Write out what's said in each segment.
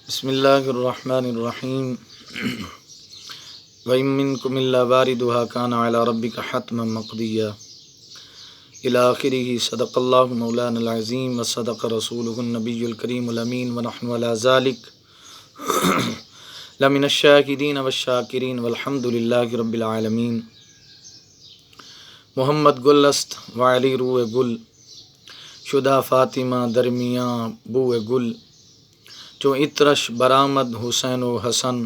بسم اللہ الرحمن الرحیم وَإِن مِّنكُمْ إِلَّا وَارِدُهَا كَانَ عَلَى رَبِّكَ حَتْمًا مَّقْضِيًّا إِلَى آخِرِهِ صدق اللہ مولانا العظیم وصدق رسولہ النبی الکریم الامین ونحن علی ذلک لمن الشاہدین والشاکرین والحمد للہ رب العالمین۔ محمد گل است وعلی روح گل، شدہ فاطمہ درمیاں بوئے گل، چو عطرش برآمد حسین و حسن،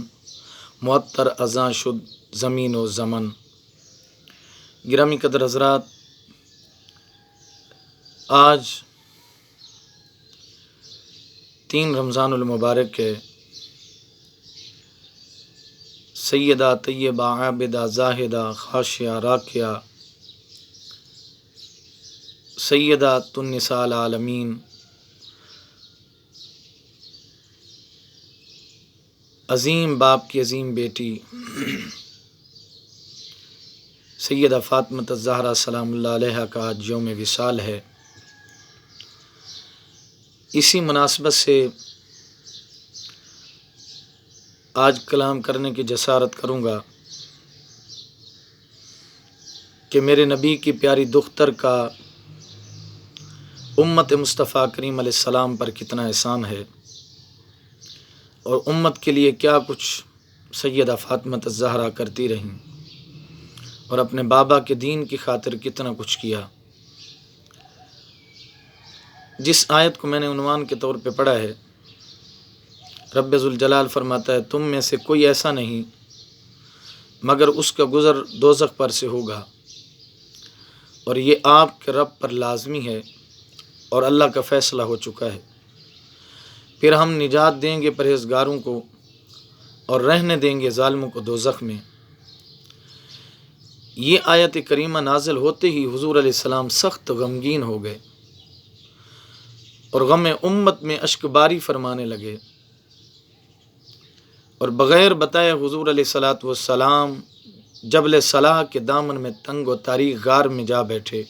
معطر ازاں شد زمین و زمن۔ گرامی قدر حضرات، آج 3 رمضان المبارک ہے۔ سیدہ طیبہ عابدہ زاہدہ خاشعہ راکعہ سیدۃ النساء العالمین عظیم باپ کی عظیم بیٹی سیدہ فاطمہ الزہرا سلام اللہ علیہا کا آج یوم وصال ہے۔ اسی مناسبت سے آج کلام کرنے کی جسارت کروں گا کہ میرے نبی کی پیاری دختر کا امت مصطفیٰ کریم علیہ السلام پر کتنا احسان ہے، اور امت کے لیے کیا کچھ سیدہ فاطمہ الزہرا کرتی رہیں، اور اپنے بابا کے دین کی خاطر کتنا کچھ کیا۔ جس آیت کو میں نے عنوان کے طور پہ پڑھا ہے، رب ذوالجلال فرماتا ہے تم میں سے کوئی ایسا نہیں مگر اس کا گزر دوزخ پر سے ہوگا، اور یہ آپ کے رب پر لازمی ہے اور اللہ کا فیصلہ ہو چکا ہے۔ پھر ہم نجات دیں گے پرہیزگاروں کو اور رہنے دیں گے ظالموں کو دوزخ میں۔ یہ آیت کریمہ نازل ہوتے ہی حضور علیہ السلام سخت غمگین ہو گئے اور غم امت میں اشک باری فرمانے لگے، اور بغیر بتائے حضور علیہ السلام جبل صلاح کے دامن میں تنگ و تاریک غار میں جا بیٹھے،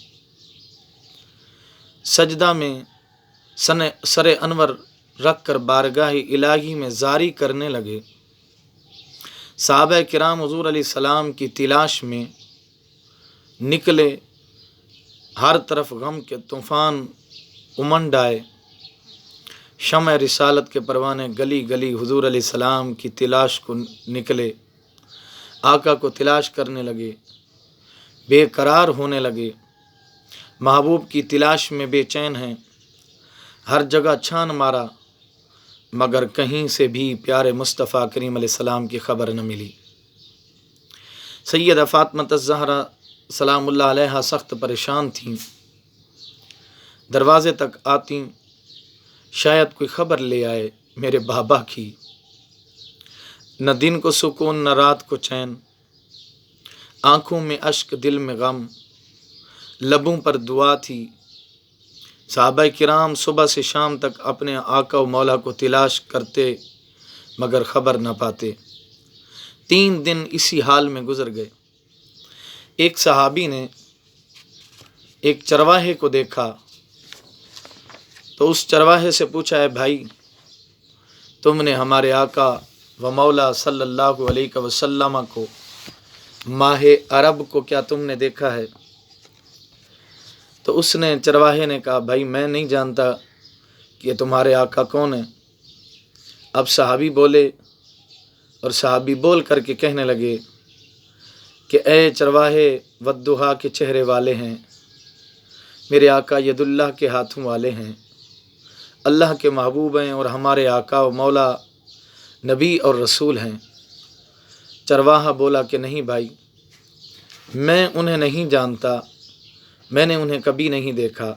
سجدہ میں سر انور رکھ کر بارگاہ الہی میں زاری کرنے لگے۔ صحابہ کرام حضور علیہ السلام کی تلاش میں نکلے، ہر طرف غم کے طوفان امنڈ آئے، شمع رسالت کے پروانے گلی گلی حضور علیہ السلام کی تلاش کو نکلے، آقا کو تلاش کرنے لگے، بے قرار ہونے لگے، محبوب کی تلاش میں بے چین ہیں، ہر جگہ چھان مارا مگر کہیں سے بھی پیارے مصطفیٰ کریم علیہ السلام کی خبر نہ ملی۔ سیدہ فاطمہ الزہرا سلام اللہ علیہا سخت پریشان تھیں، دروازے تک آتیں شاید کوئی خبر لے آئے میرے بابا کی، نہ دن کو سکون نہ رات کو چین، آنکھوں میں اشک دل میں غم، لبوں پر دعا تھی۔ صحابہ کرام صبح سے شام تک اپنے آقا و مولا کو تلاش کرتے مگر خبر نہ پاتے۔ 3 دن اسی حال میں گزر گئے۔ ایک صحابی نے ایک چرواہے کو دیکھا تو اس چرواہے سے پوچھا، ہے بھائی تم نے ہمارے آقا و مولا صلی اللہ علیہ وسلم کو ماہ عرب کو کیا تم نے دیکھا ہے؟ تو اس نے چرواہے نے کہا بھائی میں نہیں جانتا کہ تمہارے آقا کون ہیں۔ اب صحابی بولے، اور صحابی بول کر کے کہنے لگے کہ اے چرواہے والضحیٰ کے چہرے والے ہیں، میرے آقا ید اللہ کے ہاتھوں والے ہیں، اللہ کے محبوب ہیں، اور ہمارے آقا و مولا نبی اور رسول ہیں۔ چرواہا بولا کہ نہیں بھائی، میں انہیں نہیں جانتا، میں نے انہیں کبھی نہیں دیکھا۔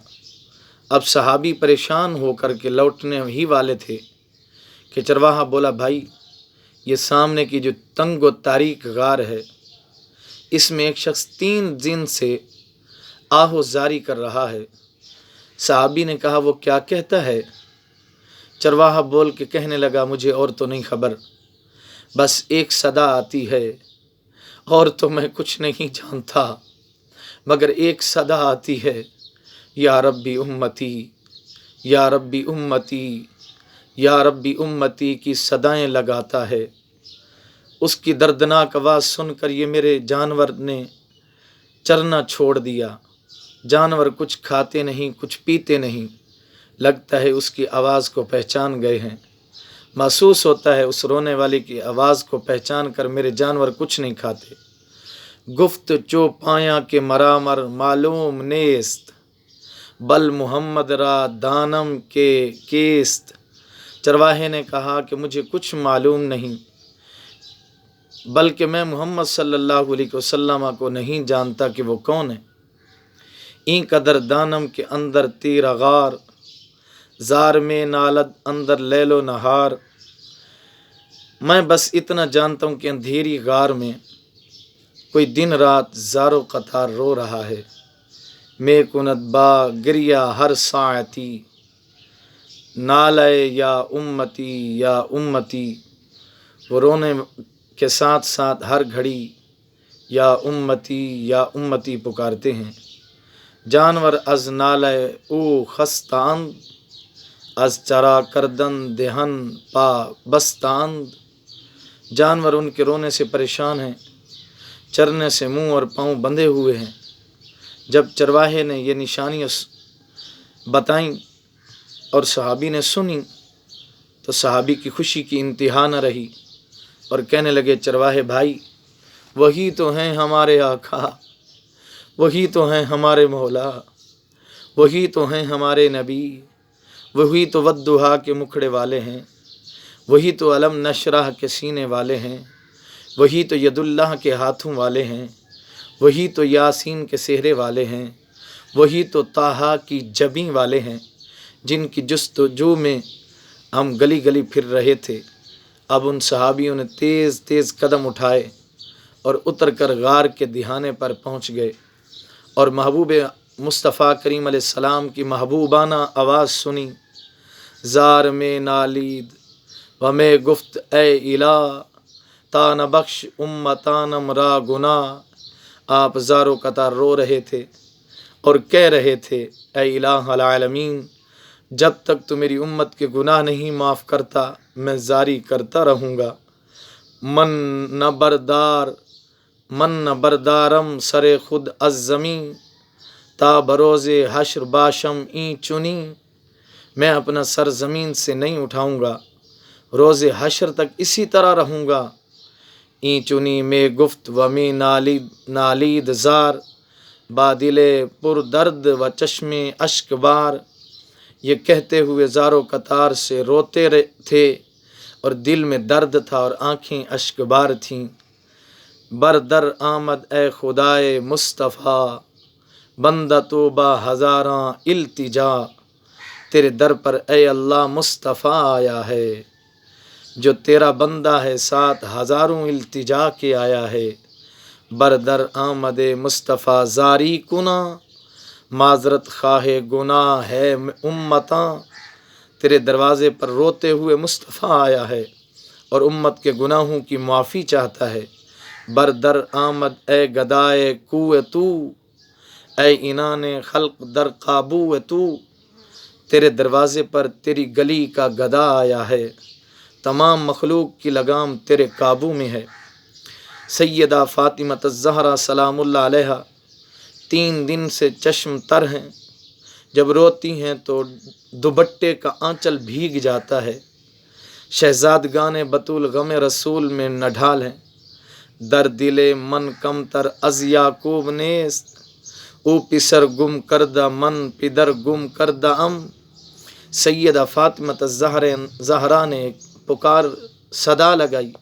اب صحابی پریشان ہو کر کے لوٹنے ہی والے تھے کہ چرواہا بولا بھائی یہ سامنے کی جو تنگ و تاریک غار ہے، اس میں ایک شخص 3 دن سے آہ و زاری کر رہا ہے۔ صحابی نے کہا وہ کیا کہتا ہے؟ چرواہا بول کے کہنے لگا مجھے اور تو نہیں خبر، بس ایک صدا آتی ہے، اور تو میں کچھ نہیں جانتا مگر ایک صدا آتی ہے، یا ربی امتی یا ربی امتی یا ربی امتی کی صدائیں لگاتا ہے۔ اس کی دردناک آواز سن کر یہ میرے جانور نے چرنا چھوڑ دیا۔ جانور کچھ کھاتے نہیں، کچھ پیتے نہیں، لگتا ہے اس کی آواز کو پہچان گئے ہیں۔ محسوس ہوتا ہے اس رونے والے کی آواز کو پہچان کر میرے جانور کچھ نہیں کھاتے۔ گفت چو پایا کے مرامر معلوم نیست، بل محمد را دانم کے کیست۔ چرواہے نے کہا کہ مجھے کچھ معلوم نہیں، بلکہ میں محمد صلی اللہ علیہ وسلم کو نہیں جانتا کہ وہ کون ہے۔ این قدر دانم کے اندر تیرا غار، زار میں نالد اندر لیل و نہار۔ میں بس اتنا جانتا ہوں کہ اندھیری غار میں کوئی دن رات زارو قطار رو رہا ہے۔ میں کند با گریا ہر ساعتی، نالے یا امتی یا امتی۔ وہ رونے کے ساتھ ساتھ ہر گھڑی یا امتی پکارتے ہیں۔ جانور از نالے او خستاند، از چرا کردن دہن پا بستاند۔ جانور ان کے رونے سے پریشان ہیں، چرنے سے منہ اور پاؤں بندھے ہوئے ہیں۔ جب چرواہے نے یہ نشانیاں بتائیں اور صحابی نے سنی تو صحابی کی خوشی کی انتہا نہ رہی اور کہنے لگے چرواہے بھائی، وہی تو ہیں ہمارے آقا، وہی تو ہیں ہمارے مولا، وہی تو ہیں ہمارے نبی، وہی تو ودھا کے مکھڑے والے ہیں، وہی تو علم نشرح کے سینے والے ہیں، وہی تو ید اللہ کے ہاتھوں والے ہیں، وہی تو یاسین کے سہرے والے ہیں، وہی تو طٰہٰ کی جبیں والے ہیں، جن کی جستجو میں ہم گلی گلی پھر رہے تھے۔ اب ان صحابیوں نے تیز تیز قدم اٹھائے اور اتر کر غار کے دہانے پر پہنچ گئے اور محبوب مصطفیٰ کریم علیہ السلام کی محبوبانہ آواز سنی۔ زار میں نالید و میں گفت اے الہ، تا نہ بخش امتانم را گناہ۔ آپ زارو قطار رو رہے تھے اور کہہ رہے تھے اے الہ العالمین، جب تک تو میری امت کے گناہ نہیں معاف کرتا میں زاری کرتا رہوں گا۔ من نہ بردارم سر خود از زمین، تا بروز حشر باشم این چنی۔ میں اپنا سر زمین سے نہیں اٹھاؤں گا، روز حشر تک اسی طرح رہوں گا۔ این چنی میں گفت و میں نالید زار، با دل پر درد و چشم اشک بار۔ یہ کہتے ہوئے زارو قطار سے روتے تھے اور دل میں درد تھا اور آنکھیں اشک بار تھیں۔ بردر آمد اے خدائے مصطفیٰ، بندہ تو با ہزاراں التجا۔ تیرے در پر اے اللہ مصطفیٰ آیا ہے، جو تیرا بندہ ہے ساتھ ہزاروں التجا کے آیا ہے۔ بردر آمد مصطفیٰ زاری کنا، معذرت خواہ گناہ ہے امتاں۔ تیرے دروازے پر روتے ہوئے مصطفیٰ آیا ہے اور امت کے گناہوں کی معافی چاہتا ہے۔ بردر آمد اے گدائے کوہ تو، اے انان خلق در قابو تو۔ تیرے دروازے پر تیری گلی کا گدا آیا ہے، تمام مخلوق کی لگام تیرے قابو میں ہے۔ سیدہ فاطمہ الزہرا سلام اللہ علیہا 3 دن سے چشم تر ہیں، جب روتی ہیں تو دوپٹے کا آنچل بھیگ جاتا ہے۔ شہزادگان بطول غم رسول میں نہ ڈھال ہیں، در دل من کم تر از یعقوب نیست، او پسر گم کردہ من پدر گم کردہ ام۔ سیدہ فاطمہ الزہرا نے پکار صدا لگائی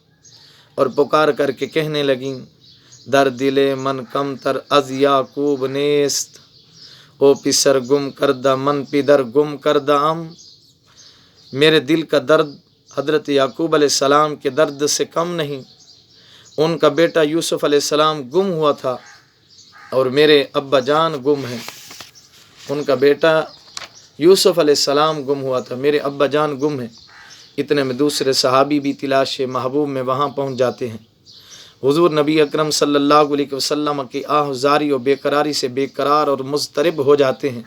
اور پکار کر کے کہنے لگیں در دل من کم تر از یعقوب نیست، او پسر گم کردہ من پدر گم کردہ ام۔ میرے دل کا درد حضرت یعقوب علیہ السلام کے درد سے کم نہیں۔ ان کا بیٹا یوسف علیہ السلام گم ہوا تھا اور میرے ابا جان گم ہیں۔ ان کا بیٹا یوسف علیہ السلام گم ہوا تھا، میرے ابا جان گم ہیں۔ اتنے میں دوسرے صحابی بھی تلاش محبوب میں وہاں پہنچ جاتے ہیں۔ حضور نبی اکرم صلی اللہ علیہ وسلم کی آہ زاری و بے قراری سے بے قرار اور مضطرب ہو جاتے ہیں۔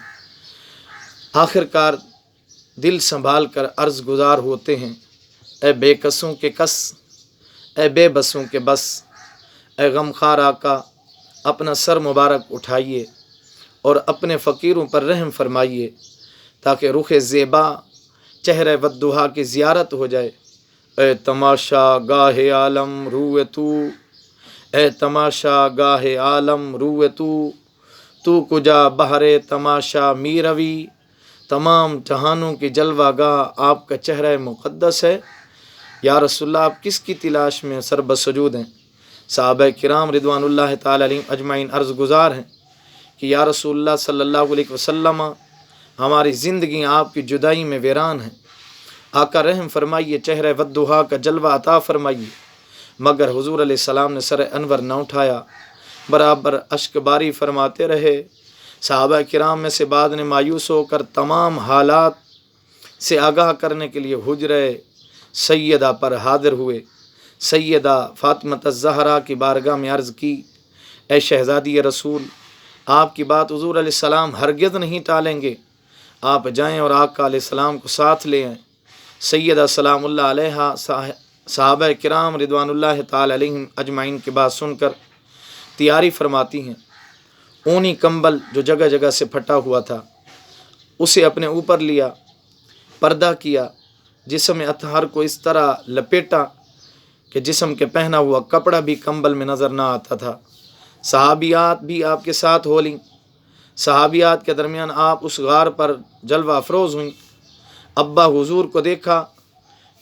آخر کار دل سنبھال کر عرض گزار ہوتے ہیں، اے بے کسوں کے کس، اے بے بسوں کے بس، اے غمخوار آقا اپنا سر مبارک اٹھائیے اور اپنے فقیروں پر رحم فرمائیے تاکہ رخ زیبا چہرہ والضحیٰ کی زیارت ہو جائے۔ اے تماشا گاہ عالم روئے تو، اے تماشا گاہ عالم روئے تو کجا بہر تماشا می روی، تمام جہانوں کی جلوہ گاہ آپ کا چہرہ مقدس ہے۔ یا رسول اللہ آپ کس کی تلاش میں سر بسجود ہیں؟ صحابہ کرام رضوان اللہ تعالی علیہم اجمعین عرض گزار ہیں کہ یا رسول اللہ صلی اللہ علیہ وسلم ہماری زندگی آپ کی جدائی میں ویران ہے، آقا رحم فرمائیے، چہرہ والضحیٰ کا جلوہ عطا فرمائیے۔ مگر حضور علیہ السلام نے سر انور نہ اٹھایا، برابر اشک باری فرماتے رہے۔ صحابہ کرام میں سے بعد نے مایوس ہو کر تمام حالات سے آگاہ کرنے کے لیے حجرہ سیدہ پر حاضر ہوئے۔ سیدہ فاطمہ الزہرا کی بارگاہ میں عرض کی، اے شہزادی رسول، آپ کی بات حضور علیہ السلام ہرگز نہیں ٹالیں گے، آپ جائیں اور آقا علیہ السلام کو ساتھ لے آئیں۔ سیدہ سلام اللہ علیہا صحابہ کرام رضوان اللہ تعالی علیہم اجمعین کی بات سن کر تیاری فرماتی ہیں۔ اونی کمبل جو جگہ جگہ سے پھٹا ہوا تھا اسے اپنے اوپر لیا، پردہ کیا، جسم اطہر کو اس طرح لپیٹا کہ جسم کے پہنا ہوا کپڑا بھی کمبل میں نظر نہ آتا تھا۔ صحابیات بھی آپ کے ساتھ ہو لیں۔ صحابیات کے درمیان آپ اس غار پر جلوہ افروز ہوئیں۔ ابا حضور کو دیکھا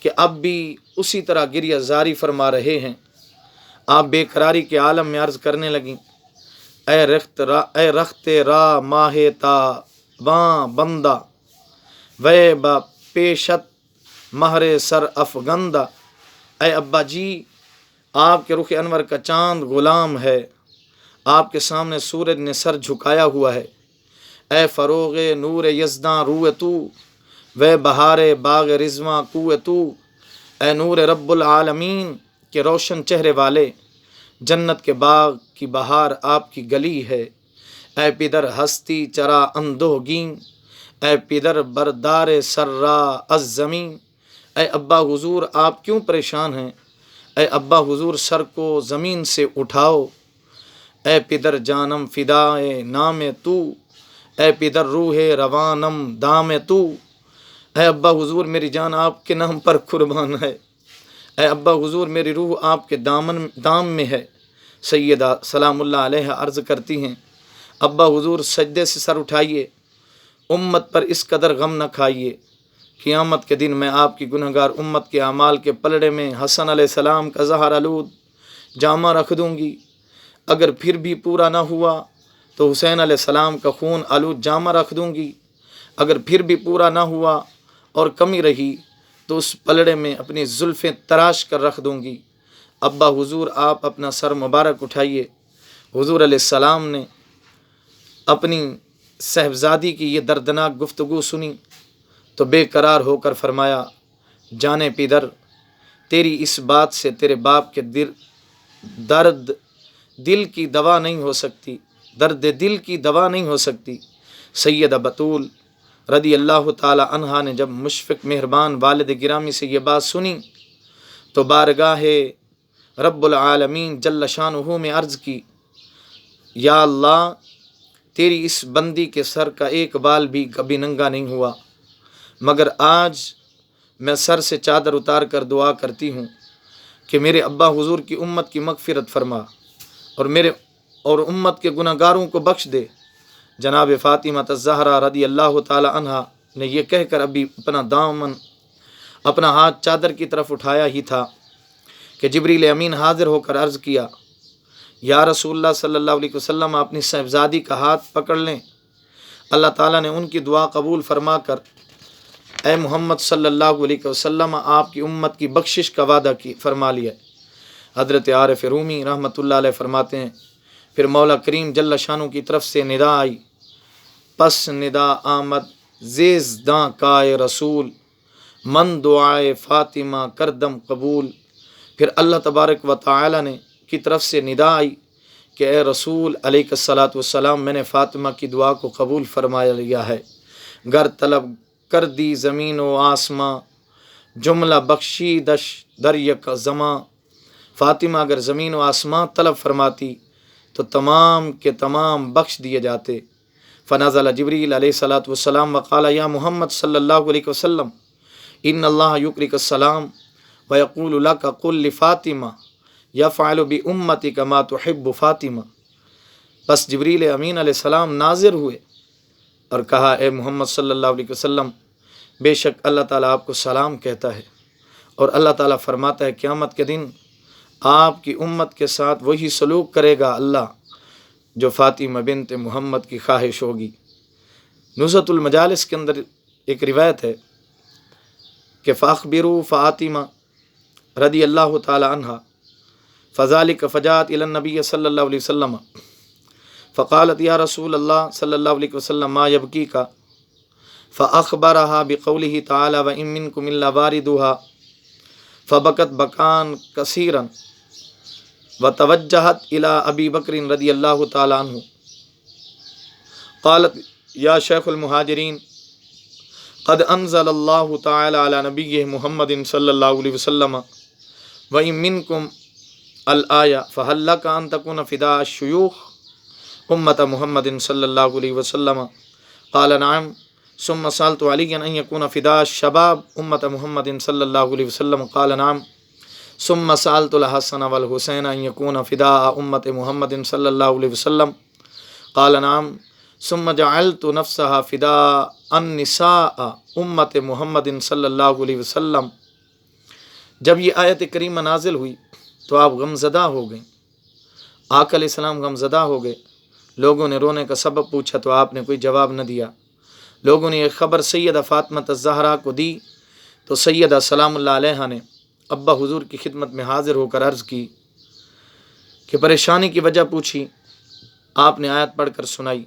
کہ اب بھی اسی طرح گریہ زاری فرما رہے ہیں۔ آپ بے قراری کے عالم میں عرض کرنے لگیں، اے رخت را ماہ تا باں بندہ، وے با پیشت مہر سر افگندہ۔ اے ابا جی، آپ کے رخ انور کا چاند غلام ہے، آپ کے سامنے سورج نے سر جھکایا ہوا ہے۔ اے فروغ نور یزداں روئے تو، وے بہار باغ رضواں کوئے تو۔ اے نور رب العالمین کے روشن چہرے والے، جنت کے باغ کی بہار آپ کی گلی ہے۔ اے پدر ہستی چرا اندوہگین، اے پدر بردار سرا از زمین۔ اے ابا حضور آپ کیوں پریشان ہیں؟ اے ابا حضور سر کو زمین سے اٹھاؤ۔ اے پدر جانم فدائے نام تو، اے پدر روح روانم دام تو۔ اے ابا حضور میری جان آپ کے نام پر قربان ہے، اے ابا حضور میری روح آپ کے دام میں ہے۔ سیدہ سلام اللہ علیہ عرض کرتی ہیں، ابا حضور سجدے سے سر اٹھائیے، امت پر اس قدر غم نہ کھائیے، قیامت کے دن میں آپ کی گنہگار امت کے اعمال کے پلڑے میں حسن علیہ السلام کا زہر آلود جامہ رکھ دوں گی۔ اگر پھر بھی پورا نہ ہوا تو حسین علیہ السلام کا خون آلود جامہ رکھ دوں گی۔ اگر پھر بھی پورا نہ ہوا اور کمی رہی تو اس پلڑے میں اپنی زلفیں تراش کر رکھ دوں گی۔ ابا حضور آپ اپنا سر مبارک اٹھائیے۔ حضور علیہ السلام نے اپنی صاحبزادی کی یہ دردناک گفتگو سنی تو بے قرار ہو کر فرمایا، جانے پیدر، تیری اس بات سے تیرے باپ کے درد دل کی دوا نہیں ہو سکتی، درد دل کی دوا نہیں ہو سکتی۔ سیدہ بطول رضی اللہ تعالی عنہا نے جب مشفق مہربان والد گرامی سے یہ بات سنی تو بارگاہ رب العالمین جل شانہ میں عرض کی، یا اللہ، تیری اس بندی کے سر کا ایک بال بھی کبھی ننگا نہیں ہوا، مگر آج میں سر سے چادر اتار کر دعا کرتی ہوں کہ میرے ابا حضور کی امت کی مغفرت فرما اور امت کے گناہ گاروں کو بخش دے۔ جناب فاطمہ الزہرا رضی اللہ تعالی عنہا نے یہ کہہ کر ابھی اپنا ہاتھ چادر کی طرف اٹھایا ہی تھا کہ جبریل امین حاضر ہو کر عرض کیا، یا رسول اللہ صلی اللہ علیہ وسلم اپنی صاحبزادی کا ہاتھ پکڑ لیں، اللہ تعالیٰ نے ان کی دعا قبول فرما کر اے محمد صلی اللہ علیہ وسلم آپ کی امت کی بخشش کا وعدہ فرما لیا۔ حضرت عارف رومی رحمۃ اللہ علیہ فرماتے ہیں، پھر مولا کریم جل شانہ کی طرف سے ندا آئی، پس ندا آمد زیز داں کائے رسول، من دعائے فاطمہ کردم قبول۔ پھر اللہ تبارک و تعالی نے کی طرف سے ندا آئی کہ اے رسول علیہ الصلاۃ والسلام، میں نے فاطمہ کی دعا کو قبول فرما لیا ہے، گر طلب کر دی زمین و آسماں، جملہ بخشی دش در یک زماں۔ فاطمہ اگر زمین و آسماں طلب فرماتی تو تمام کے تمام بخش دیے جاتے۔ فنزل جبریل علیہ الصلاۃ والسلام وقال یا محمد صلی اللہ علیہ وسلم ان اللہ یقرئک السلام ویقول لک قل لفاطمہ یفعل بامتک ما تحب فاطمہ۔ بس جبریل امین علیہ السلام ناظر ہوئے اور کہا اے محمد صلی اللہ علیہ وسلم، بے شک اللہ تعالیٰ آپ کو سلام کہتا ہے، اور اللہ تعالیٰ فرماتا ہے قیامت کے دن آپ کی امت کے ساتھ وہی سلوک کرے گا اللہ جو فاطمہ بنت محمد کی خواہش ہوگی۔ نزہۃ المجالس کے اندر ایک روایت ہے کہ فاخبروا فاطمہ رضی اللہ تعالی عنہ فذلك فجاءت الى النبي صلی اللہ علیہ وسلم فقالت یا رسول اللہ صلی اللہ علیہ وسلم ما يبكيك فاخبرها بقوله تعالی وان منكم الا واردها فبكت بكان كثيرا وتوجهت الى ابی بکر رضی اللہ تعالی عنہ قالت یا شیخ المہاجرین قد انزل اللہ تعالی علی نبیہ محمد صلی اللہ علیہ وسلم وَإِن مِّنكُمْ الآیہ فَهَلْ لَكَ أَن تَكُونَ فِدَاءَ الشُّيُوخِ أُمَّةَ محمد صلی اللہ علیہ وسلم قال نعم ثم سألت عليا أن يكون فداء الشباب أمة محمد صلی اللہ علیہ وسلم قال نعم ثم سألت الحسن والحسین أن يكون فداء أمة محمد صلی اللہ علیہ وسلم قال نعم ثم جعلت نفسها فداء النساء أمة محمد صلی اللہ علیہ وسلم۔ جب یہ آیت کریمہ نازل ہوئی تو آپ غمزدہ ہو گئیں، آقا علیہ السلام غمزدہ ہو گئے۔ لوگوں نے رونے کا سبب پوچھا تو آپ نے کوئی جواب نہ دیا۔ لوگوں نے یہ خبر سیدہ فاطمہ الزہرا کو دی تو سیدہ سلام اللہ علیہا نے ابا حضور کی خدمت میں حاضر ہو کر عرض کی کہ پریشانی کی وجہ پوچھی، آپ نے آیت پڑھ کر سنائی۔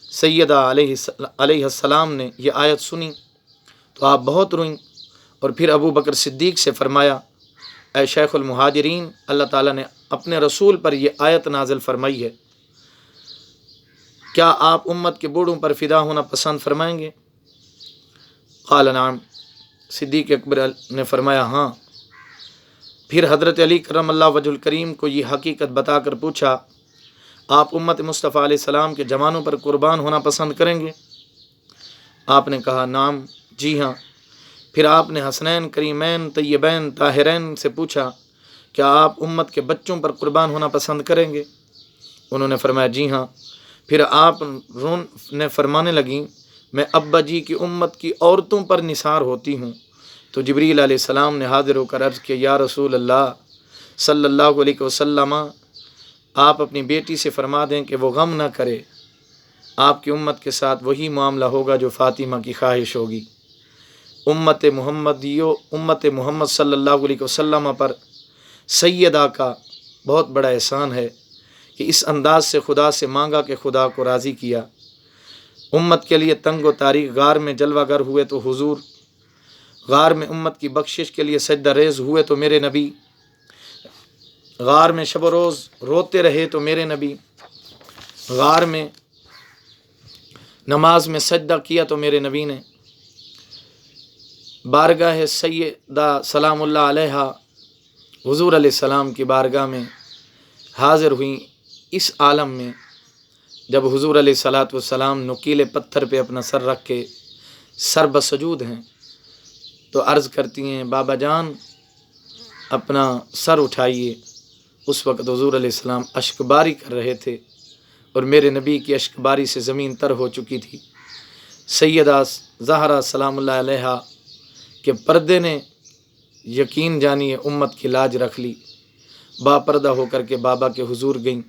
سیدہ علیہ السلام نے یہ آیت سنی تو آپ بہت روئیں، اور پھر ابو بکر صدیق سے فرمایا اے شیخ المہاجرین، اللہ تعالیٰ نے اپنے رسول پر یہ آیت نازل فرمائی ہے، کیا آپ امت کے بوڑھوں پر فدا ہونا پسند فرمائیں گے؟ قال نعم، صدیق اکبر نے فرمایا ہاں۔ پھر حضرت علی کرم اللہ وجہ الکریم کو یہ حقیقت بتا کر پوچھا آپ امت مصطفیٰ علیہ السلام کے جوانوں پر قربان ہونا پسند کریں گے؟ آپ نے کہا نعم، جی ہاں۔ پھر آپ نے حسنین کریمین طیبین طاہرین سے پوچھا کیا آپ امت کے بچوں پر قربان ہونا پسند کریں گے؟ انہوں نے فرمایا جی ہاں۔ پھر آپ نے فرمانے لگیں میں ابا جی کی امت کی عورتوں پر نثار ہوتی ہوں۔ تو جبریل علیہ السلام نے حاضر ہو کر عرض کیا یا رسول اللہ صلی اللہ علیہ وسلم، آپ اپنی بیٹی سے فرما دیں کہ وہ غم نہ کرے، آپ کی امت کے ساتھ وہی معاملہ ہوگا جو فاطمہ کی خواہش ہوگی۔ امت محمد صلی اللہ علیہ وسلم پر سیدہ کا بہت بڑا احسان ہے کہ اس انداز سے خدا سے مانگا کہ خدا کو راضی کیا۔ امت کے لیے تنگ و تاریک غار میں جلوہ گر ہوئے تو حضور، غار میں امت کی بخشش کے لیے سجدہ ریز ہوئے تو میرے نبی، غار میں شب و روز روتے رہے تو میرے نبی، غار میں نماز میں سجدہ کیا تو میرے نبی نے۔ بارگاہ سیدہ سلام اللہ علیہا حضور علیہ السلام کی بارگاہ میں حاضر ہوئیں اس عالم میں، جب حضور علیہ الصلاۃ والسلام نکیلے پتھر پہ اپنا سر رکھ کے سر بسجود ہیں تو عرض کرتی ہیں بابا جان اپنا سر اٹھائیے۔ اس وقت حضور علیہ السلام اشک باری کر رہے تھے اور میرے نبی کی اشک باری سے زمین تر ہو چکی تھی۔ سیدہ زہرا سلام اللہ علیہا کے پردے نے یقین جانیے امت کی لاج رکھ لی، با پردہ ہو کر کے بابا کے حضور گئیں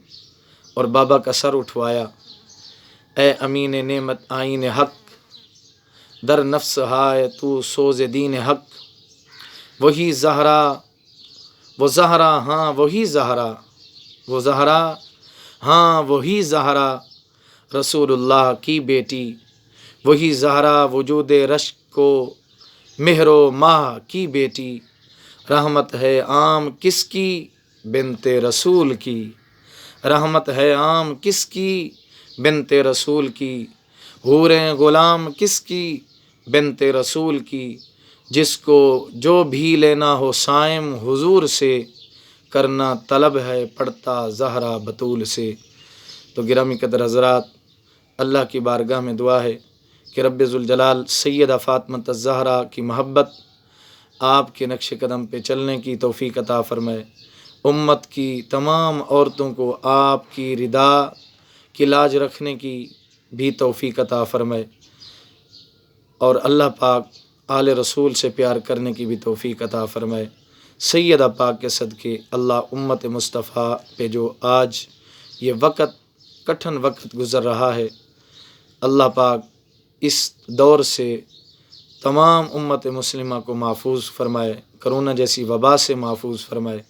اور بابا کا سر اٹھوایا۔ اے امین نعمت آئین حق، در نفس ہائے تو سوز دین حق، وہی زہرا وہ زہرا ہاں وہی زہرا، وہ زہرا ہاں وہی زہرا رسول اللہ کی بیٹی، وہی زہرا وجود رشک کو مہر و ماہ کی بیٹی، رحمت ہے عام کس کی بنت رسول کی، رحمت ہے عام کس کی بنت رسول کی، حوریں غلام کس کی بنت رسول کی، جس کو جو بھی لینا ہو صائم حضور سے، کرنا طلب ہے پڑھتا زہرا بطول سے۔ تو گرامی قدر حضرات، اللہ کی بارگاہ میں دعا ہے کہ رب ذوالجلال سیدہ فاطمہ الزہرا کی محبت، آپ کے نقش قدم پہ چلنے کی توفیق عطا فرمائے، امت کی تمام عورتوں کو آپ کی رضا کی لاج رکھنے کی بھی توفیق عطا فرمائے، اور اللہ پاک آل رسول سے پیار کرنے کی بھی توفیق عطا فرمائے۔ سیدہ پاک کے صدقے اللہ امت مصطفیٰ پہ جو آج یہ وقت کٹھن وقت گزر رہا ہے، اللہ پاک اس دور سے تمام امت مسلمہ کو محفوظ فرمائے، کرونا جیسی وبا سے محفوظ فرمائے۔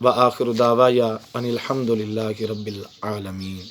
وآخر دعوایا ان الحمد للہ رب العالمین۔